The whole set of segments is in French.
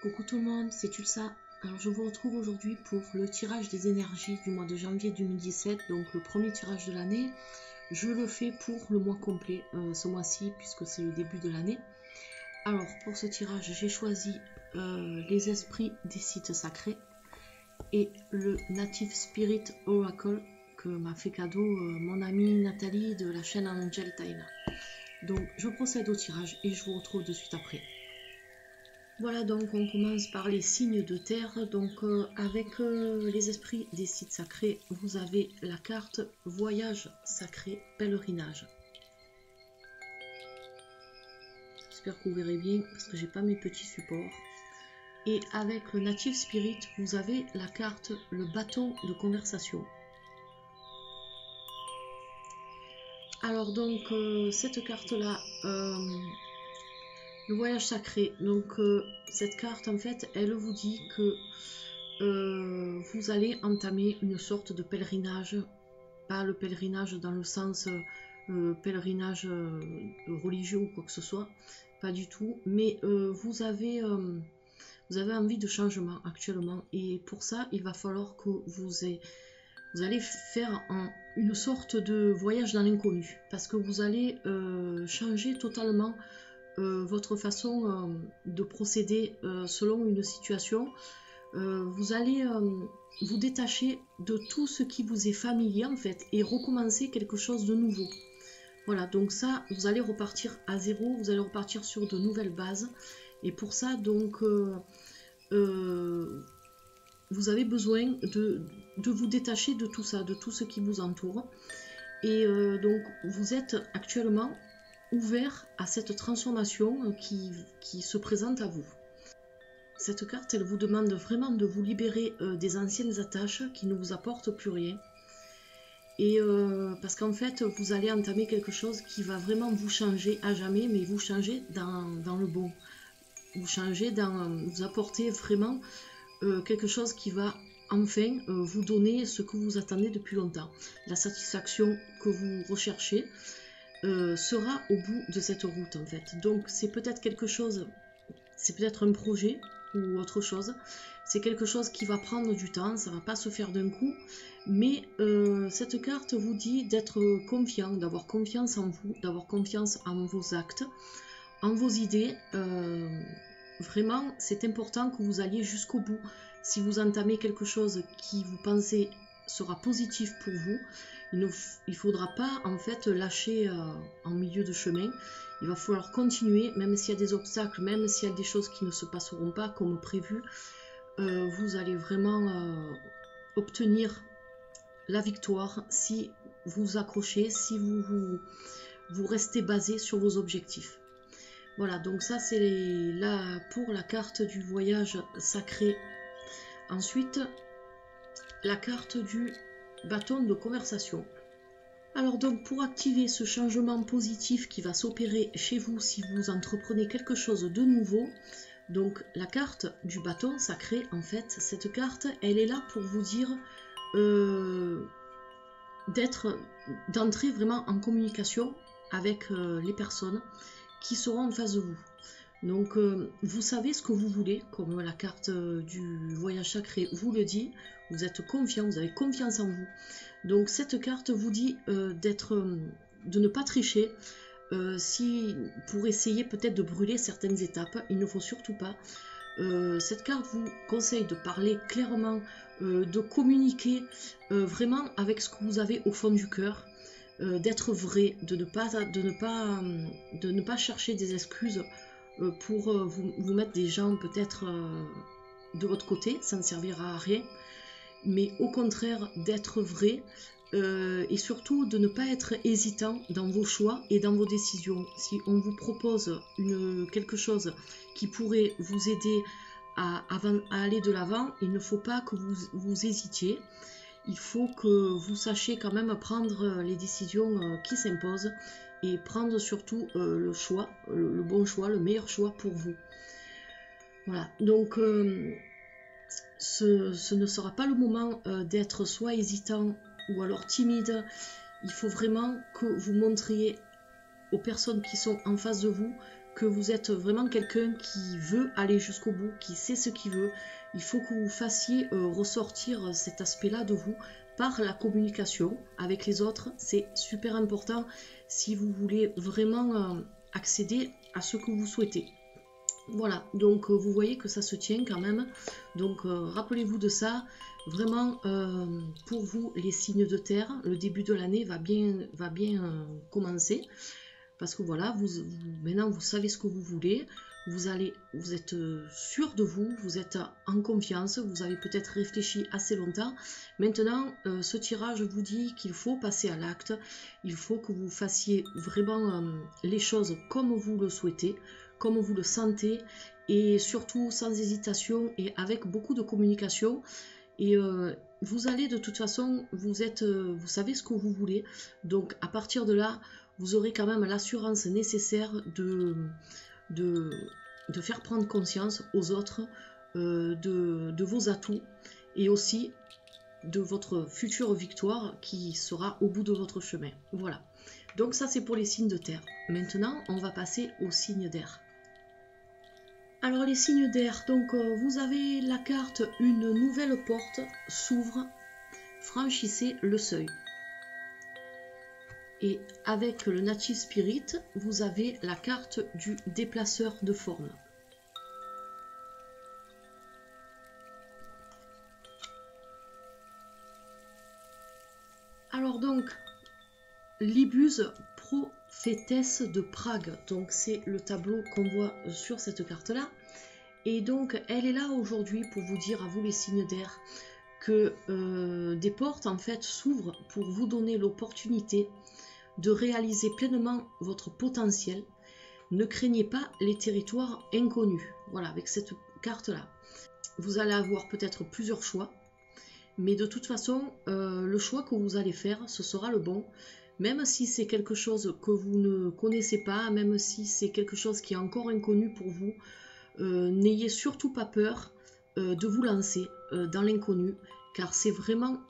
Coucou tout le monde, c'est Tulsa. Alors je vous retrouve aujourd'hui pour le tirage des énergies du mois de janvier 2017, donc le premier tirage de l'année. Je le fais pour le mois complet ce mois-ci puisque c'est le début de l'année. Alors pour ce tirage, j'ai choisi les esprits des sites sacrés et le Native Spirit Oracle que m'a fait cadeau mon amie Nathalie de la chaîne Angel Taina. Donc je procède au tirage et je vous retrouve de suite après. Voilà, donc on commence par les signes de terre. Donc avec les esprits des sites sacrés, vous avez la carte voyage sacré, pèlerinage. J'espère que vous verrez bien parce que j'ai pas mes petits supports. Et avec le Native Spirit, vous avez la carte le bâton de conversation. Alors donc cette carte là, le voyage sacré, donc cette carte en fait elle vous dit que vous allez entamer une sorte de pèlerinage, pas le pèlerinage dans le sens pèlerinage religieux ou quoi que ce soit, pas du tout, mais vous avez envie de changement actuellement et pour ça il va falloir que vous allez faire une sorte de voyage dans l'inconnu parce que vous allez changer totalement votre façon de procéder selon une situation. Vous allez vous détacher de tout ce qui vous est familier en fait et recommencer quelque chose de nouveau. Voilà, donc ça, vous allez repartir à zéro, vous allez repartir sur de nouvelles bases. Et pour ça, donc, vous avez besoin de vous détacher de tout ça, de tout ce qui vous entoure. Et donc, vous êtes actuellement ouvert à cette transformation qui se présente à vous. Cette carte, elle vous demande vraiment de vous libérer des anciennes attaches qui ne vous apportent plus rien. Et parce qu'en fait, vous allez entamer quelque chose qui va vraiment vous changer à jamais, mais vous changer dans le bon. Vous apporter vraiment quelque chose qui va enfin vous donner ce que vous attendez depuis longtemps. La satisfaction que vous recherchez sera au bout de cette route en fait. Donc c'est peut-être quelque chose, c'est peut-être un projet ou autre chose. C'est quelque chose qui va prendre du temps, ça va pas se faire d'un coup, mais cette carte vous dit d'être confiant, d'avoir confiance en vous, d'avoir confiance en vos actes, en vos idées. Vraiment, c'est important que vous alliez jusqu'au bout. Si vous entamez quelque chose qui vous pensez sera positif pour vous, il ne faudra pas en fait lâcher en milieu de chemin. Il va falloir continuer, même s'il y a des obstacles, même s'il y a des choses qui ne se passeront pas comme prévu. Vous allez vraiment obtenir la victoire si vous accrochez, si vous restez basé sur vos objectifs. Voilà, donc ça c'est là pour la carte du voyage sacré. Ensuite, la carte du bâton de conversation. Alors donc pour activer ce changement positif qui va s'opérer chez vous si vous entreprenez quelque chose de nouveau, donc la carte du bâton sacré, en fait, cette carte, elle est là pour vous dire d'entrer vraiment en communication avec les personnes qui seront en face de vous. Donc vous savez ce que vous voulez, comme la carte du voyage sacré vous le dit, vous êtes confiant, vous avez confiance en vous. Donc cette carte vous dit de ne pas tricher, pour essayer peut-être de brûler certaines étapes, il ne faut surtout pas. Cette carte vous conseille de parler clairement, de communiquer vraiment avec ce que vous avez au fond du cœur, d'être vrai, de ne pas chercher des excuses pour vous mettre des gens peut-être de votre côté, ça ne servira à rien, mais au contraire d'être vrai et surtout de ne pas être hésitant dans vos choix et dans vos décisions. Si on vous propose quelque chose qui pourrait vous aider à aller de l'avant, il ne faut pas que vous hésitiez. Il faut que vous sachiez quand même prendre les décisions qui s'imposent et prendre surtout le choix, le bon choix, le meilleur choix pour vous. Voilà, donc ce ne sera pas le moment d'être soit hésitant ou alors timide. Il faut vraiment que vous montriez aux personnes qui sont en face de vous que vous êtes vraiment quelqu'un qui veut aller jusqu'au bout, qui sait ce qu'il veut. Il faut que vous fassiez ressortir cet aspect-là de vous par la communication avec les autres. C'est super important si vous voulez vraiment accéder à ce que vous souhaitez. Voilà, donc vous voyez que ça se tient quand même. Donc rappelez-vous de ça. Vraiment, pour vous, les signes de terre, le début de l'année va bien commencer. Parce que voilà, maintenant vous savez ce que vous voulez. Vous êtes sûr de vous, vous êtes en confiance, vous avez peut-être réfléchi assez longtemps. Maintenant, ce tirage vous dit qu'il faut passer à l'acte. Il faut que vous fassiez vraiment les choses comme vous le souhaitez, comme vous le sentez, et surtout sans hésitation et avec beaucoup de communication. Et vous allez de toute façon, vous savez ce que vous voulez. Donc à partir de là, vous aurez quand même l'assurance nécessaire de faire prendre conscience aux autres de vos atouts et aussi de votre future victoire qui sera au bout de votre chemin. Voilà. Donc ça c'est pour les signes de terre. Maintenant, on va passer aux signes d'air. Alors les signes d'air, donc vous avez la carte une nouvelle porte s'ouvre, franchissez le seuil. Et avec le Native Spirit, vous avez la carte du déplaceur de forme. Alors donc, l'Ibuse prophétesse de Prague, donc c'est le tableau qu'on voit sur cette carte-là. Et donc, elle est là aujourd'hui pour vous dire à vous les signes d'air que des portes en fait s'ouvrent pour vous donner l'opportunité de réaliser pleinement votre potentiel. Ne craignez pas les territoires inconnus. Voilà, avec cette carte-là. Vous allez avoir peut-être plusieurs choix, mais de toute façon, le choix que vous allez faire, ce sera le bon. Même si c'est quelque chose que vous ne connaissez pas, même si c'est quelque chose qui est encore inconnu pour vous, n'ayez surtout pas peur de vous lancer dans l'inconnu, car c'est vraiment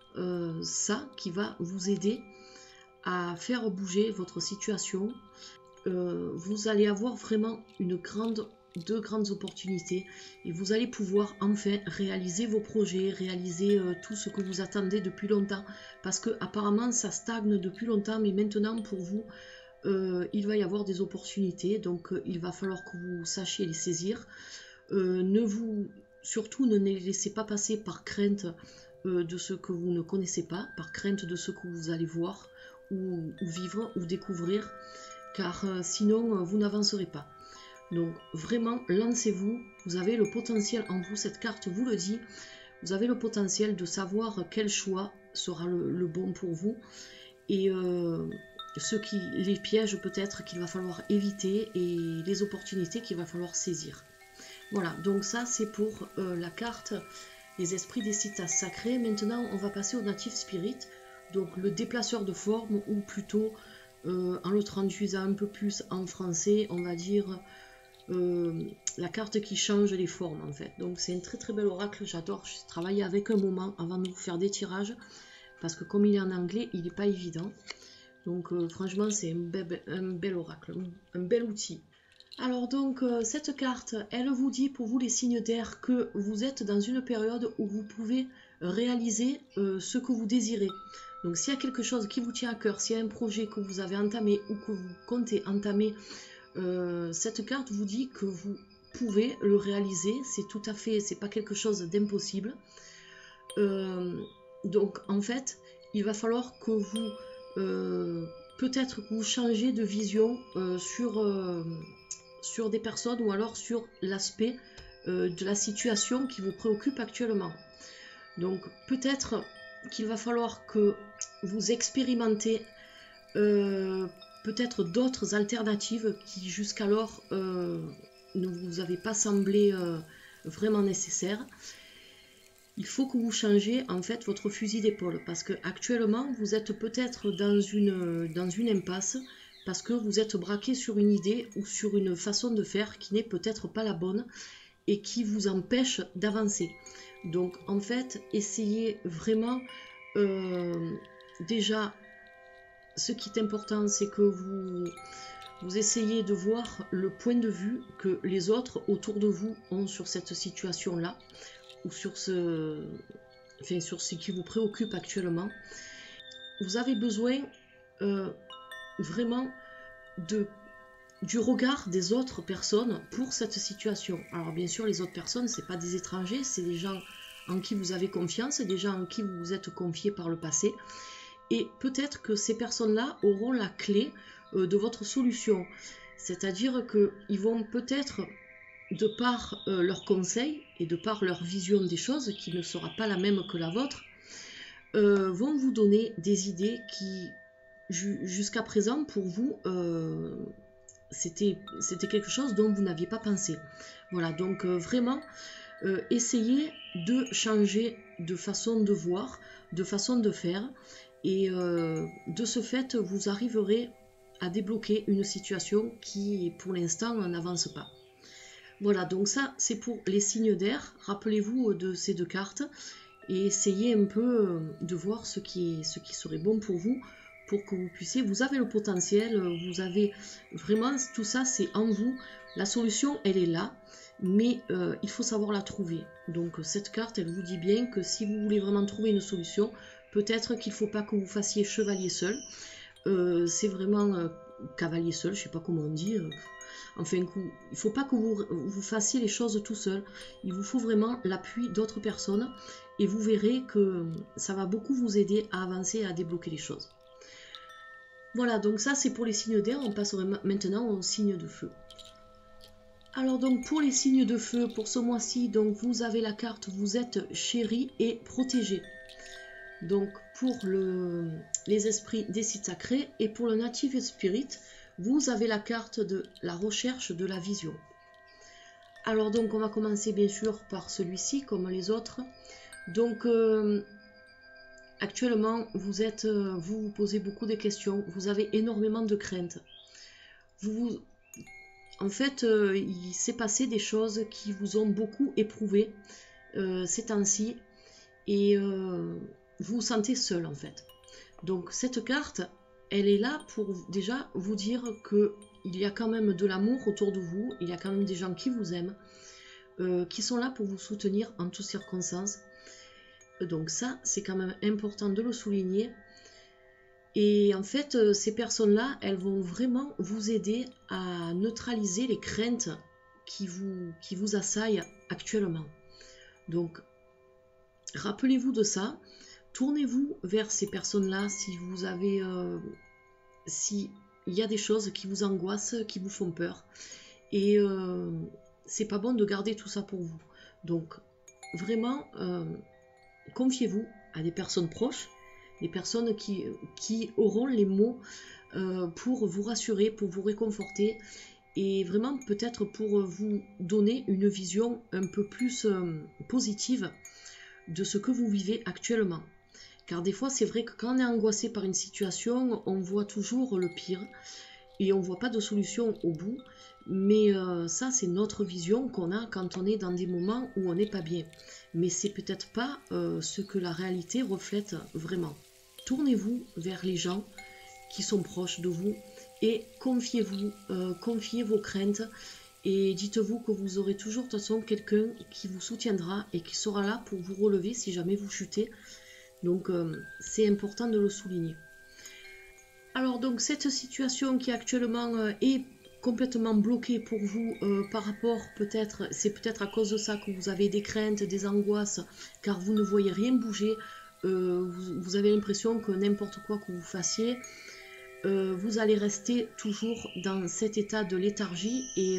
ça qui va vous aider à faire bouger votre situation. Vous allez avoir vraiment deux grandes opportunités et vous allez pouvoir enfin réaliser vos projets, réaliser tout ce que vous attendez depuis longtemps, parce que apparemment ça stagne depuis longtemps, mais maintenant pour vous il va y avoir des opportunités, donc il va falloir que vous sachiez les saisir. Surtout ne les laissez pas passer par crainte de ce que vous ne connaissez pas, par crainte de ce que vous allez voir ou vivre ou découvrir, car sinon vous n'avancerez pas. Donc vraiment lancez-vous, vous avez le potentiel en vous, cette carte vous le dit, vous avez le potentiel de savoir quel choix sera le bon pour vous et les pièges peut-être qu'il va falloir éviter et les opportunités qu'il va falloir saisir. Voilà, donc ça c'est pour la carte les esprits des citas sacrés. Maintenant on va passer au Native Spirit, donc le déplaceur de forme, ou plutôt en le traduisant un peu plus en français, on va dire la carte qui change les formes en fait. Donc c'est un très très bel oracle, j'adore, j'ai travaillé avec un moment avant de vous faire des tirages, parce que comme il est en anglais, il n'est pas évident. Donc franchement c'est un bel oracle, un bel outil. Alors donc cette carte, elle vous dit pour vous les signes d'air que vous êtes dans une période où vous pouvez réaliser ce que vous désirez. Donc s'il y a quelque chose qui vous tient à cœur, s'il y a un projet que vous avez entamé ou que vous comptez entamer, cette carte vous dit que vous pouvez le réaliser. C'est tout à fait, c'est pas quelque chose d'impossible. Donc en fait, il va falloir que vous peut-être que vous changez de vision sur des personnes ou alors sur l'aspect de la situation qui vous préoccupe actuellement. Donc peut-être qu'il va falloir que vous expérimentez peut-être d'autres alternatives qui jusqu'alors ne vous avaient pas semblé vraiment nécessaires. Il faut que vous changiez en fait votre fusil d'épaule, parce que actuellement vous êtes peut-être dans une impasse, parce que vous êtes braqué sur une idée ou sur une façon de faire qui n'est peut-être pas la bonne et qui vous empêche d'avancer. Donc en fait, essayez vraiment déjà, ce qui est important, c'est que Vous essayez de voir le point de vue que les autres autour de vous ont sur cette situation-là, ou sur ce qui vous préoccupe actuellement. Vous avez besoin vraiment du regard des autres personnes pour cette situation. Alors bien sûr, les autres personnes, ce n'est pas des étrangers, c'est des gens en qui vous avez confiance, des gens en qui vous vous êtes confié par le passé. Et peut-être que ces personnes-là auront la clé de votre solution. C'est-à-dire qu'ils vont peut-être, de par leurs conseils et de par leur vision des choses, qui ne sera pas la même que la vôtre, vont vous donner des idées qui, jusqu'à présent, pour vous, c'était quelque chose dont vous n'aviez pas pensé. Voilà, donc vraiment, essayez de changer de façon de voir, de façon de faire, et de ce fait, vous arriverez à débloquer une situation qui, pour l'instant, n'avance pas. Voilà, donc ça, c'est pour les signes d'air. Rappelez-vous de ces deux cartes et essayez un peu de voir ce qui serait bon pour vous, pour que vous puissiez, vous avez le potentiel, vous avez vraiment, tout ça, c'est en vous. La solution, elle est là, mais il faut savoir la trouver. Donc cette carte, elle vous dit bien que si vous voulez vraiment trouver une solution, peut-être qu'il ne faut pas que vous fassiez chevalier seul. C'est vraiment cavalier seul, je ne sais pas comment on dit. Enfin, il ne faut pas que vous fassiez les choses tout seul. Il vous faut vraiment l'appui d'autres personnes et vous verrez que ça va beaucoup vous aider à avancer et à débloquer les choses. Voilà, donc ça c'est pour les signes d'air. On passera maintenant aux signes de feu. Alors donc pour les signes de feu, pour ce mois-ci, donc vous avez la carte vous êtes chéri et protégé. Donc pour les esprits des sites sacrés et pour le Native Spirit, vous avez la carte de la recherche de la vision. Alors donc on va commencer bien sûr par celui-ci comme les autres. Donc actuellement vous vous posez beaucoup de questions, vous avez énormément de craintes. En fait, il s'est passé des choses qui vous ont beaucoup éprouvé ces temps-ci et vous vous sentez seul en fait. Donc cette carte, elle est là pour déjà vous dire qu'il y a quand même de l'amour autour de vous, il y a quand même des gens qui vous aiment, qui sont là pour vous soutenir en toutes circonstances. Donc ça, c'est quand même important de le souligner. Et en fait, ces personnes-là, elles vont vraiment vous aider à neutraliser les craintes qui vous assaillent actuellement. Donc, rappelez-vous de ça. Tournez-vous vers ces personnes-là si vous avez... s'il y a des choses qui vous angoissent, qui vous font peur. Et c'est pas bon de garder tout ça pour vous. Donc, vraiment, confiez-vous à des personnes proches, des personnes qui auront les mots pour vous rassurer, pour vous réconforter et vraiment peut-être pour vous donner une vision un peu plus positive de ce que vous vivez actuellement. Car des fois, c'est vrai que quand on est angoissé par une situation, on voit toujours le pire et on ne voit pas de solution au bout. Mais ça, c'est notre vision qu'on a quand on est dans des moments où on n'est pas bien. Mais c'est peut-être pas ce que la réalité reflète vraiment. Tournez-vous vers les gens qui sont proches de vous et confiez-vous, confiez vos craintes et dites-vous que vous aurez toujours de toute façon quelqu'un qui vous soutiendra et qui sera là pour vous relever si jamais vous chutez. Donc c'est important de le souligner. Alors donc cette situation qui actuellement est complètement bloquée pour vous par rapport c'est peut-être à cause de ça que vous avez des craintes, des angoisses, car vous ne voyez rien bouger, vous avez l'impression que n'importe quoi que vous fassiez, vous allez rester toujours dans cet état de léthargie et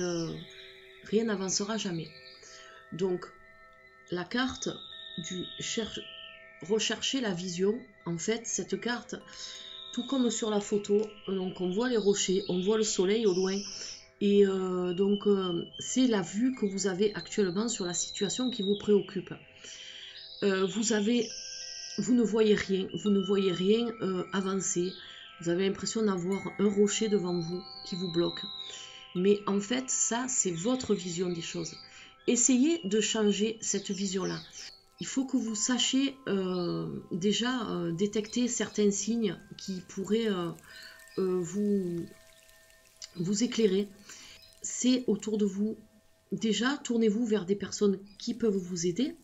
rien n'avancera jamais. Donc la carte du rechercher la vision, en fait cette carte, tout comme sur la photo, donc on voit les rochers, on voit le soleil au loin et c'est la vue que vous avez actuellement sur la situation qui vous préoccupe. Vous ne voyez rien avancer, vous avez l'impression d'avoir un rocher devant vous qui vous bloque. Mais en fait, ça, c'est votre vision des choses. Essayez de changer cette vision-là. Il faut que vous sachiez déjà détecter certains signes qui pourraient vous vous éclairer. C'est autour de vous. Déjà, tournez-vous vers des personnes qui peuvent vous aider,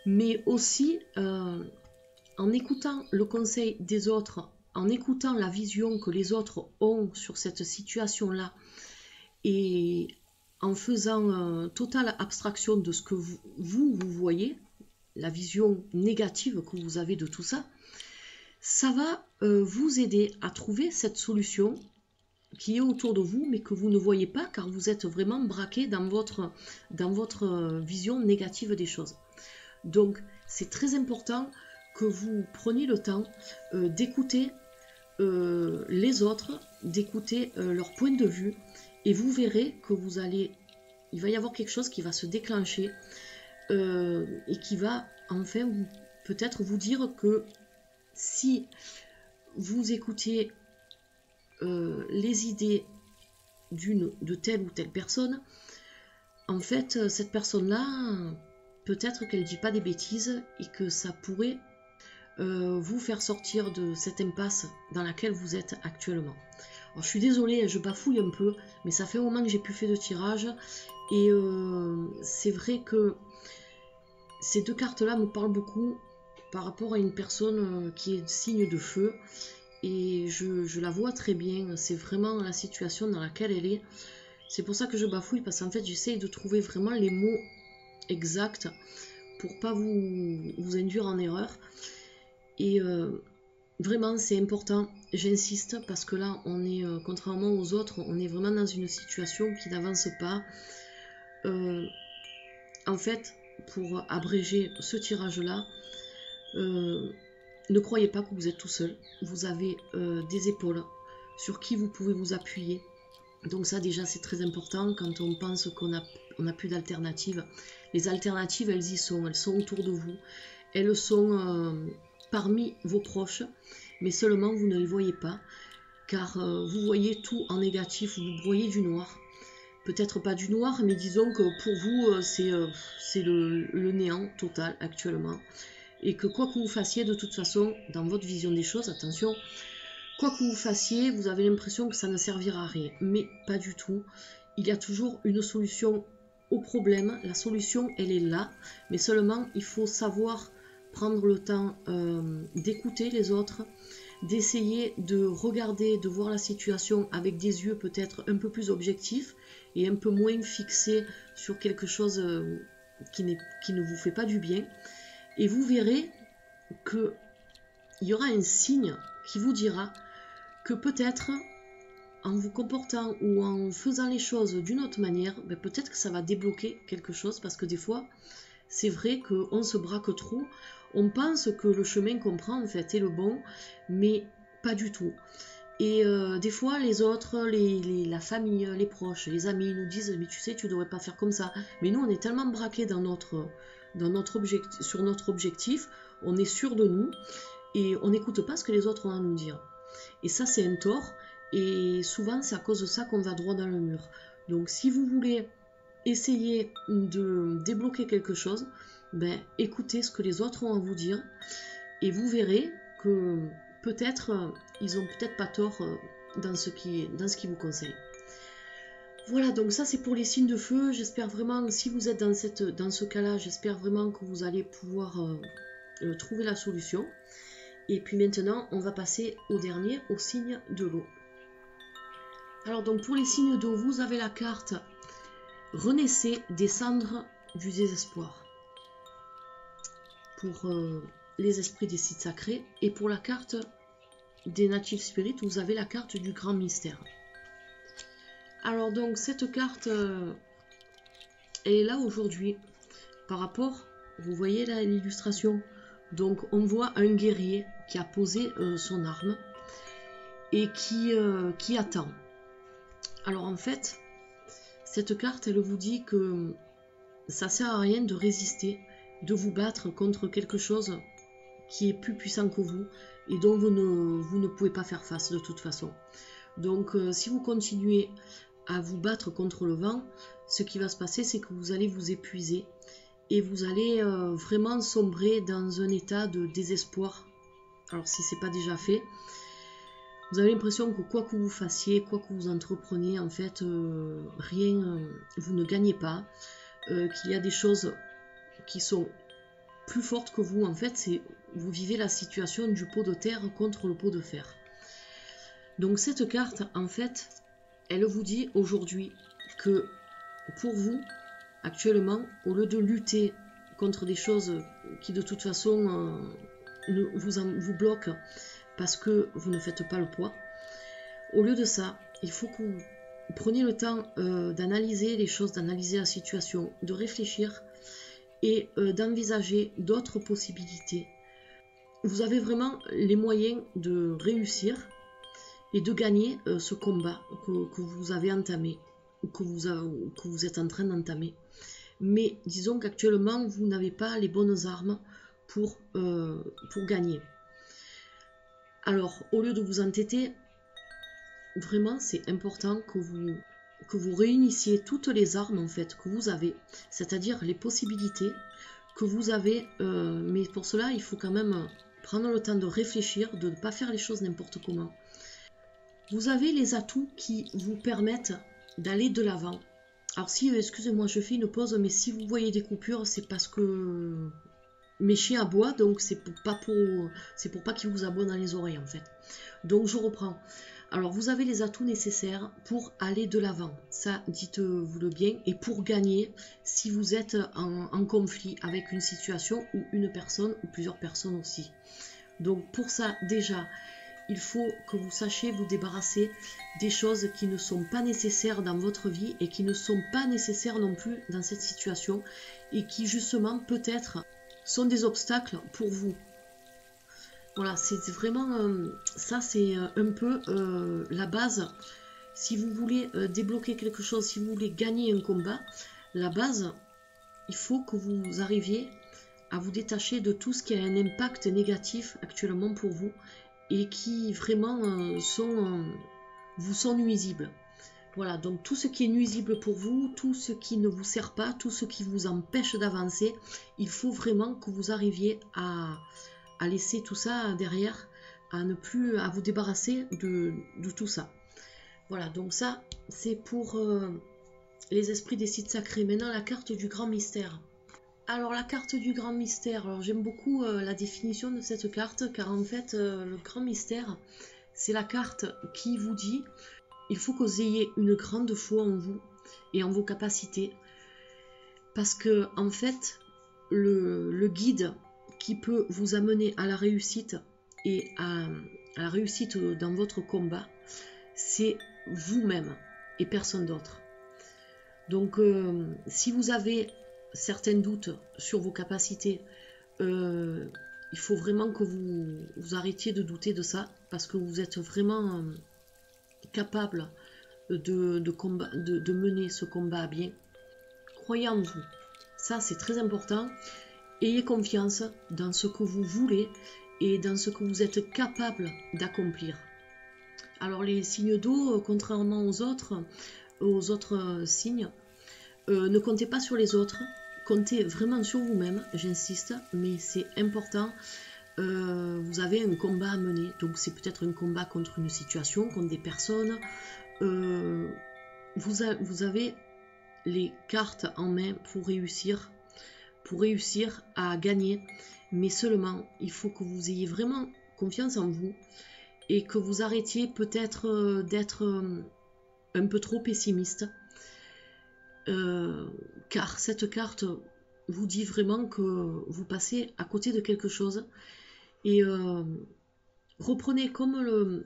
mais aussi en écoutant le conseil des autres, en écoutant la vision que les autres ont sur cette situation-là, et en faisant totale abstraction de ce que vous voyez, la vision négative que vous avez de tout ça, ça va vous aider à trouver cette solution qui est autour de vous, mais que vous ne voyez pas, car vous êtes vraiment braqué dans votre vision négative des choses. Donc, c'est très important que vous preniez le temps d'écouter les autres, d'écouter leur point de vue, et vous verrez que il va y avoir quelque chose qui va se déclencher et qui va enfin peut-être vous dire que si vous écoutez les idées de telle ou telle personne, en fait, cette personne-là, peut-être qu'elle ne dit pas des bêtises et que ça pourrait vous faire sortir de cette impasse dans laquelle vous êtes actuellement. Alors, je suis désolée, je bafouille un peu, mais ça fait un moment que j'ai plus fait de tirage et c'est vrai que ces deux cartes-là me parlent beaucoup par rapport à une personne qui est signe de feu. Et je la vois très bien, c'est vraiment la situation dans laquelle elle est. C'est pour ça que je bafouille, parce qu'en fait j'essaye de trouver vraiment les mots exacts pour pas vous induire en erreur. Et vraiment c'est important, j'insiste, parce que là on est, contrairement aux autres, on est vraiment dans une situation qui n'avance pas. En fait, pour abréger ce tirage-là, ne croyez pas que vous êtes tout seul. Vous avez des épaules sur qui vous pouvez vous appuyer. Donc ça déjà c'est très important quand on pense qu'on n'a plus d'alternatives. Les alternatives, elles y sont. Elles sont autour de vous. Elles sont parmi vos proches. Mais seulement vous ne les voyez pas. Car vous voyez tout en négatif. Vous voyez du noir. Peut-être pas du noir, mais disons que pour vous c'est le néant total actuellement. Et que quoi que vous fassiez, de toute façon, dans votre vision des choses, attention, quoi que vous fassiez, vous avez l'impression que ça ne servira à rien. Mais pas du tout. Il y a toujours une solution au problème. La solution, elle est là. Mais seulement, il faut savoir prendre le temps d'écouter les autres, d'essayer de regarder, de voir la situation avec des yeux peut-être un peu plus objectifs et un peu moins fixés sur quelque chose qui ne vous fait pas du bien. Et vous verrez qu'il y aura un signe qui vous dira que peut-être en vous comportant ou en faisant les choses d'une autre manière, ben peut-être que ça va débloquer quelque chose, parce que des fois, c'est vrai qu'on se braque trop, on pense que le chemin qu'on prend en fait est le bon, mais pas du tout. Et des fois, les autres, la famille, les proches, les amis nous disent « mais tu sais, tu devrais pas faire comme ça ». Mais nous, on est tellement braqués sur notre objectif, on est sûr de nous et on n'écoute pas ce que les autres ont à nous dire. Et ça, c'est un tort, et souvent, c'est à cause de ça qu'on va droit dans le mur. Donc, si vous voulez essayer de débloquer quelque chose, ben, écoutez ce que les autres ont à vous dire, et vous verrez que peut-être, ils ont peut-être pas tort dans ce qu'ils vous conseillent. Voilà, donc ça c'est pour les signes de feu. J'espère vraiment, si vous êtes dans ce cas-là, j'espère vraiment que vous allez pouvoir trouver la solution. Et puis maintenant, on va passer au dernier, aux signes de l'eau. Alors donc pour les signes d'eau, vous avez la carte « Renaissez des cendres du désespoir » pour les esprits des sites sacrés. Et pour la carte des Native Spirits, vous avez la carte du grand mystère. Alors donc cette carte, elle est là aujourd'hui par rapport, vous voyez là l'illustration, donc on voit un guerrier qui a posé son arme et qui attend. Alors en fait, cette carte, elle vous dit que ça sert à rien de résister, de vous battre contre quelque chose qui est plus puissant que vous et dont vous ne pouvez pas faire face de toute façon. Donc si vous continuez à vous battre contre le vent, ce qui va se passer, c'est que vous allez vous épuiser et vous allez vraiment sombrer dans un état de désespoir. Alors si c'est pas déjà fait, Vous avez l'impression que quoi que vous fassiez, quoi que vous entrepreniez, en fait, rien, vous ne gagnez pas. Qu'il y a des choses qui sont plus fortes que vous. En fait, c'est vous vivez la situation du pot de terre contre le pot de fer. Donc cette carte, en fait, elle vous dit aujourd'hui que pour vous, actuellement, au lieu de lutter contre des choses qui de toute façon vous bloquent parce que vous ne faites pas le poids, au lieu de ça, il faut que vous preniez le temps d'analyser les choses, d'analyser la situation, de réfléchir et d'envisager d'autres possibilités. Vous avez vraiment les moyens de réussir et de gagner ce combat que vous avez entamé, ou que vous êtes en train d'entamer. Mais disons qu'actuellement, vous n'avez pas les bonnes armes pour gagner. Alors, au lieu de vous entêter, vraiment, c'est important que vous réunissiez toutes les armes en fait que vous avez, c'est-à-dire les possibilités que vous avez. Mais pour cela, il faut quand même prendre le temps de réfléchir, de ne pas faire les choses n'importe comment. Vous avez les atouts qui vous permettent d'aller de l'avant. Alors si, excusez-moi, je fais une pause, mais si vous voyez des coupures, c'est parce que mes chiens aboient, donc c'est pour pas qu'ils vous aboient dans les oreilles en fait. Donc je reprends. Alors vous avez les atouts nécessaires pour aller de l'avant, ça dites-vous-le bien, et pour gagner si vous êtes en conflit avec une situation ou une personne ou plusieurs personnes aussi. Donc pour ça déjà, il faut que vous sachiez vous débarrasser des choses qui ne sont pas nécessaires dans votre vie et qui ne sont pas nécessaires non plus dans cette situation et qui justement peut-être sont des obstacles pour vous. Voilà, c'est vraiment ça, c'est un peu la base. Si vous voulez débloquer quelque chose, si vous voulez gagner un combat, la base, il faut que vous arriviez à vous détacher de tout ce qui a un impact négatif actuellement pour vous et qui vraiment vous sont nuisibles. Voilà, donc tout ce qui est nuisible pour vous, tout ce qui ne vous sert pas, tout ce qui vous empêche d'avancer, il faut vraiment que vous arriviez à laisser tout ça derrière, à vous débarrasser de tout ça. Voilà, donc ça, c'est pour les esprits des sites sacrés. Maintenant, la carte du grand mystère. Alors, la carte du grand mystère, alors j'aime beaucoup la définition de cette carte, car en fait, le grand mystère, c'est la carte qui vous dit il faut que vous ayez une grande foi en vous et en vos capacités, parce que en fait, le guide qui peut vous amener à la réussite et à la réussite dans votre combat, c'est vous-même et personne d'autre. Donc, si vous avez certains doutes sur vos capacités, il faut vraiment que vous arrêtiez de douter de ça, parce que vous êtes vraiment capable de mener ce combat à bien. Croyez en vous, ça c'est très important. Ayez confiance dans ce que vous voulez et dans ce que vous êtes capable d'accomplir. Alors les signes d'eau, contrairement aux autres signes, ne comptez pas sur les autres, comptez vraiment sur vous-même, j'insiste, mais c'est important. Vous avez un combat à mener, donc c'est peut-être un combat contre une situation, contre des personnes. Vous avez les cartes en main pour réussir à gagner, mais seulement il faut que vous ayez vraiment confiance en vous et que vous arrêtiez peut-être d'être un peu trop pessimiste, car cette carte vous dit vraiment que vous passez à côté de quelque chose. Et reprenez comme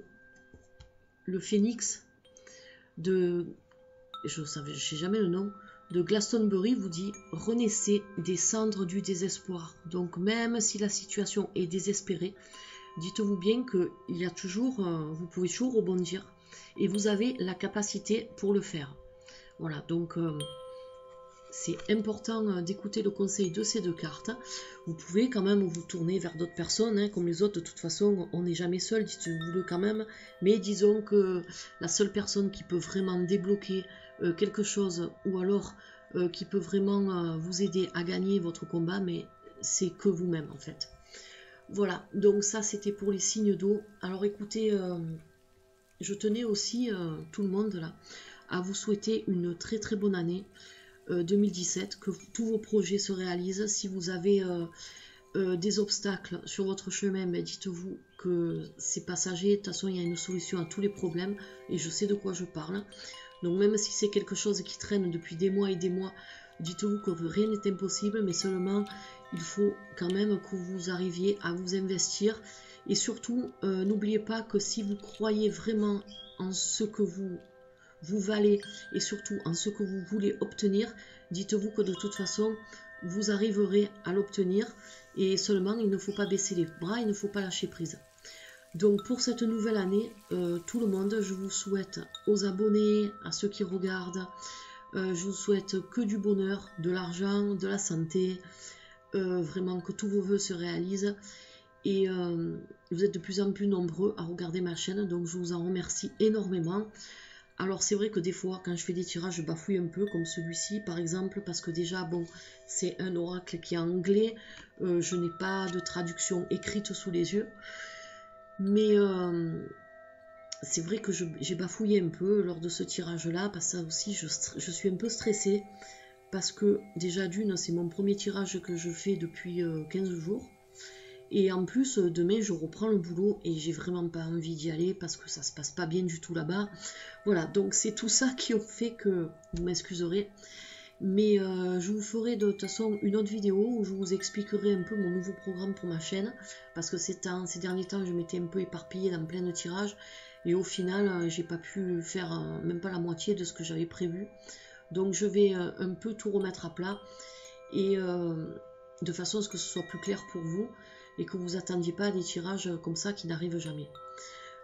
le phénix de, je ne sais jamais le nom, de Glastonbury vous dit « Renaissez des cendres du désespoir ». Donc même si la situation est désespérée, dites-vous bien que vous pouvez toujours rebondir et vous avez la capacité pour le faire. Voilà, donc c'est important d'écouter le conseil de ces deux cartes. Vous pouvez quand même vous tourner vers d'autres personnes, hein, comme les autres. De toute façon, on n'est jamais seul, dites-vous-le quand même. Mais disons que la seule personne qui peut vraiment débloquer quelque chose, ou alors qui peut vraiment vous aider à gagner votre combat, mais c'est que vous-même en fait. Voilà, donc ça c'était pour les signes d'eau. Alors écoutez, je tenais aussi, tout le monde là, à vous souhaiter une très très bonne année 2017, que tous vos projets se réalisent. Si vous avez des obstacles sur votre chemin, mais dites-vous que c'est passager. De toute façon, il y a une solution à tous les problèmes et je sais de quoi je parle. Donc même si c'est quelque chose qui traîne depuis des mois et des mois, dites-vous que rien n'est impossible, mais seulement il faut quand même que vous arriviez à vous investir. Et surtout, n'oubliez pas que si vous croyez vraiment en ce que vous valez et surtout en ce que vous voulez obtenir, dites-vous que de toute façon, vous arriverez à l'obtenir. Et seulement, il ne faut pas baisser les bras, il ne faut pas lâcher prise. Donc pour cette nouvelle année, tout le monde, je vous souhaite, aux abonnés, à ceux qui regardent, je vous souhaite que du bonheur, de l'argent, de la santé, vraiment que tous vos vœux se réalisent. Et vous êtes de plus en plus nombreux à regarder ma chaîne, donc je vous en remercie énormément. Alors c'est vrai que des fois, quand je fais des tirages, je bafouille un peu, comme celui-ci par exemple, parce que déjà, bon, c'est un oracle qui est anglais, je n'ai pas de traduction écrite sous les yeux. Mais c'est vrai que j'ai bafouillé un peu lors de ce tirage-là, parce que ça aussi, je suis un peu stressée, parce que déjà d'une, c'est mon premier tirage que je fais depuis 15 jours. Et en plus, demain, je reprends le boulot et j'ai vraiment pas envie d'y aller parce que ça se passe pas bien du tout là-bas. Voilà, donc c'est tout ça qui a fait que vous m'excuserez. Mais je vous ferai de toute façon une autre vidéo où je vous expliquerai un peu mon nouveau programme pour ma chaîne. Parce que ces derniers temps, je m'étais un peu éparpillée dans plein de tirages. Et au final, j'ai pas pu faire même pas la moitié de ce que j'avais prévu. Donc je vais un peu tout remettre à plat. Et de façon à ce que ce soit plus clair pour vous. Et que vous attendiez pas à des tirages comme ça qui n'arrivent jamais.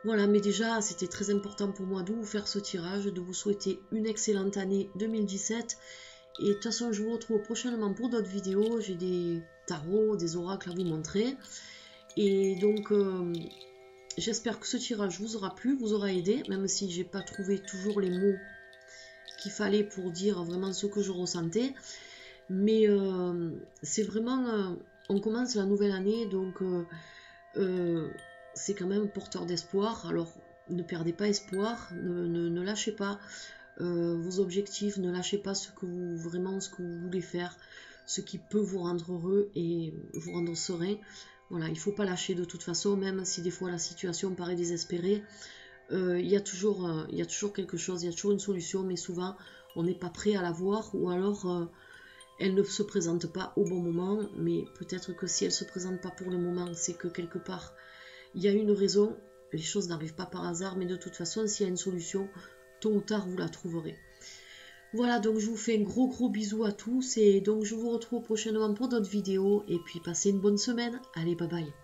Voilà, mais déjà, c'était très important pour moi de vous faire ce tirage, de vous souhaiter une excellente année 2017. Et de toute façon, je vous retrouve prochainement pour d'autres vidéos. J'ai des tarots, des oracles à vous montrer. Et donc, j'espère que ce tirage vous aura plu, vous aura aidé, même si j'ai pas trouvé toujours les mots qu'il fallait pour dire vraiment ce que je ressentais. Mais c'est vraiment... on commence la nouvelle année, donc c'est quand même porteur d'espoir. Alors ne perdez pas espoir, ne lâchez pas vos objectifs, ne lâchez pas ce que vous voulez faire, ce qui peut vous rendre heureux et vous rendre serein. Voilà, il ne faut pas lâcher de toute façon, même si des fois la situation paraît désespérée. Il y a toujours quelque chose, il y a toujours une solution, mais souvent on n'est pas prêt à la voir, ou alors elle ne se présente pas au bon moment. Mais peut-être que si elle ne se présente pas pour le moment, c'est que quelque part il y a une raison. Les choses n'arrivent pas par hasard, mais de toute façon, s'il y a une solution, tôt ou tard vous la trouverez. Voilà, donc je vous fais un gros bisou à tous, et donc je vous retrouve prochainement pour d'autres vidéos, et puis passez une bonne semaine. Allez, bye bye.